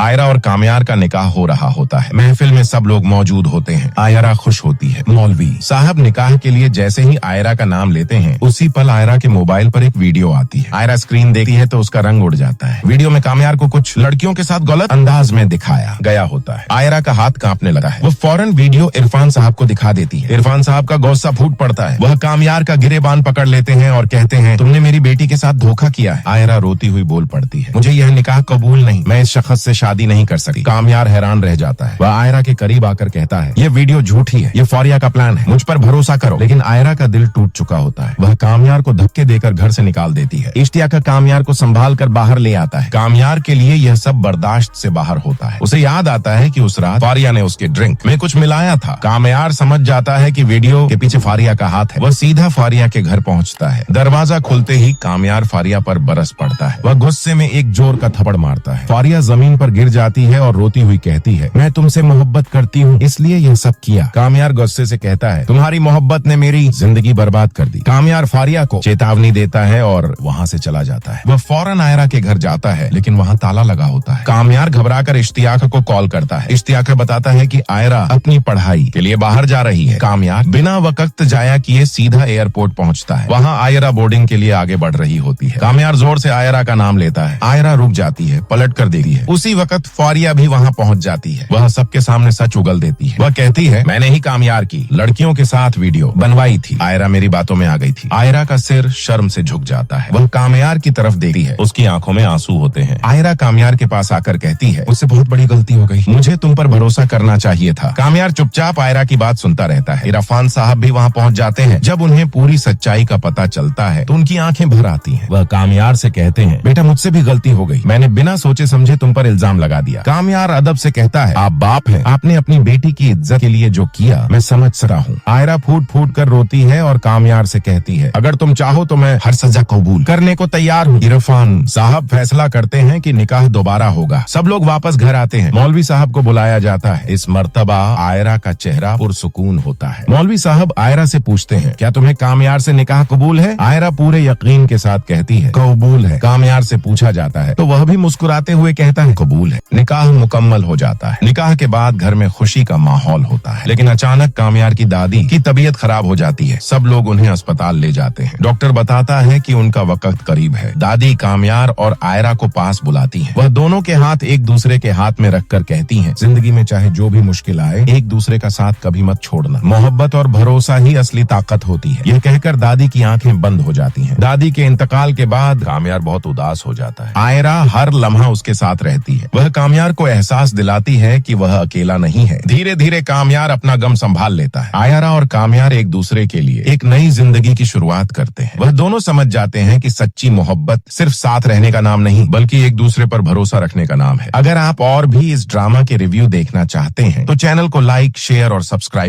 आयरा और कामयार का निकाह हो रहा होता है। महफिल में सब लोग मौजूद होते हैं। आयरा खुश होती है। मौलवी साहब निकाह के लिए जैसे ही आयरा का नाम लेते हैं, उसी पल आयरा के मोबाइल पर एक वीडियो आती है। आयरा स्क्रीन देखती है तो उसका रंग उड़ जाता है। वीडियो में कामयार को कुछ लड़कियों के साथ गलत अंदाज में दिखाया गया होता है। आयरा का हाथ कांपने लगा है। वो फौरन वीडियो इरफान साहब को दिखा देती है। इरफान साहब का गुस्सा फूट पड़ता है। वह कामयार का गिरेबान पकड़ लेते हैं और कहते हैं, तुमने मेरी बेटी के साथ धोखा किया है। आयरा रोती हुई बोल पड़ती है, मुझे यह निकाह कबूल नहीं, मैं इस शख्स से शादी नहीं कर सकती। कामयार हैरान रह जाता है। वह आयरा के करीब आकर कहता है, ये वीडियो झूठी है, ये फौरिया का प्लान है, मुझ पर भरोसा करो। लेकिन आयरा का दिल टूट चुका होता है। वह कामयार को धक्के देकर घर से निकाल देती है। इश्तियाक कामयार को संभाल कर बाहर ले आता है। कामयार के लिए यह सब बर्दाश्त से बाहर होता है। उसे याद आता है कि उस रात फारिया ने उसके ड्रिंक में कुछ मिलाया था। कामयार समझ जाता है कि वीडियो के पीछे फारिया का हाथ है। वह सीधा फारिया के घर पहुंचता है। दरवाजा खुलते ही कामयार फारिया पर बरस पड़ता है। वह गुस्से में एक जोर का थप्पड़ मारता है। फारिया जमीन पर गिर जाती है और रोती हुई कहती है, मैं तुमसे मोहब्बत करती हूँ, इसलिए यह सब किया। कामयार गुस्से से कहता है, तुम्हारी मोहब्बत ने मेरी जिंदगी बर्बाद कर दी। कामयार फारिया को चेतावनी देता है और वहाँ से चला जाता है। वह फौरन आयरा के घर जाता है, लेकिन वहाँ ताला लगा होता है। कामयार घबराकर इश्तियाक को कॉल करता है। इश्तियाक बताता है कि आयरा अपनी पढ़ाई के लिए बाहर जा रही है। कामयार बिना वक्त जाया किए सीधा एयरपोर्ट पहुँचता है। वहाँ आयरा बोर्डिंग के लिए आगे बढ़ रही होती है। कामयार जोर से आयरा का नाम लेता है। आयरा रुक जाती है, पलट कर देखती है। उसी वक्त फारिया भी वहाँ पहुँच जाती है। वह सबके सामने सच उगल देती है। वह कहती है, मैंने ही कामयार की लड़कियों के साथ वीडियो बनवाई थी। आयरा मेरी बातों में आ गई थी। आयरा का सिर शर्म से झुक जाता है। वह कामयार की तरफ देखती है। उसकी आंखों में आंसू होते हैं। आयरा कामयार के पास आकर कहती है, मुझसे बहुत बड़ी गलती हो गई, मुझे तुम पर भरोसा करना चाहिए था। कामयार चुपचाप आयरा की बात सुनता रहता है। इरफान साहब भी वहाँ पहुँच जाते हैं। जब उन्हें पूरी सच्चाई का पता चलता है तो उनकी आंखें भर आती हैं। वह कामयार से कहते हैं, बेटा मुझसे भी गलती हो गई, मैंने बिना सोचे समझे तुम पर इल्जाम लगा दिया। कामयार अदब से कहता है, आप बाप हैं, आपने अपनी बेटी की इज्जत के लिए जो किया मैं समझ रहा हूँ। आयरा फूट फूट कर रोती है और कामयार से कहती है, अगर तुम चाहो तो मैं हर सजा कबूल करने को तैयार हूँ। इरफान साहब फैसला करते हैं कि निकाह दोबारा होगा। सब लोग वापस घर आते हैं। मौलवी साहब को बुलाया जाता है। इस मर्तबा आयरा का चेहरा पुरसुकून होता है। मौलवी साहब आयरा से पूछते हैं, क्या तुम्हें कामयार से निकाह कबूल है? आयरा पूरे यकीन के साथ कहती है, कबूल है। कामयार से पूछा जाता है तो वह भी मुस्कुराते हुए कहता है, कबूल है। निकाह मुकम्मल हो जाता है। निकाह के बाद घर में खुशी का माहौल होता है। लेकिन अचानक कामयार की दादी की तबीयत खराब हो जाती है। सब लोग उन्हें अस्पताल ले जाते हैं। डॉक्टर बताता है कि उनका वक्त करीब है। दादी कामयार और आयरा को पास बुलाती है। वह दोनों के हाथ एक दूसरे के हाथ में रखकर कहती हैं, जिंदगी में चाहे जो भी मुश्किल आए, एक दूसरे का साथ कभी मत छोड़ना। मोहब्बत और भरोसा ही असली ताकत होती है। यह कहकर दादी की आंखें बंद हो जाती हैं। दादी के इंतकाल के बाद कामयार बहुत उदास हो जाता है। आयरा हर लम्हा उसके साथ रहती है। वह कामयार को एहसास दिलाती है कि वह अकेला नहीं है। धीरे धीरे कामयार अपना गम संभाल लेता है। आयरा और कामयार एक दूसरे के लिए एक नई जिंदगी की शुरुआत करते हैं। वह दोनों समझ जाते हैं कि सच्ची मोहब्बत सिर्फ साथ रहने का नाम नहीं, बल्कि एक दूसरे पर भरोसा रखने का नाम है। अगर आप और भी इस ड्रामा के रिव्यू देखना चाहते हैं तो चैनल को लाइक, शेयर और सब्सक्राइब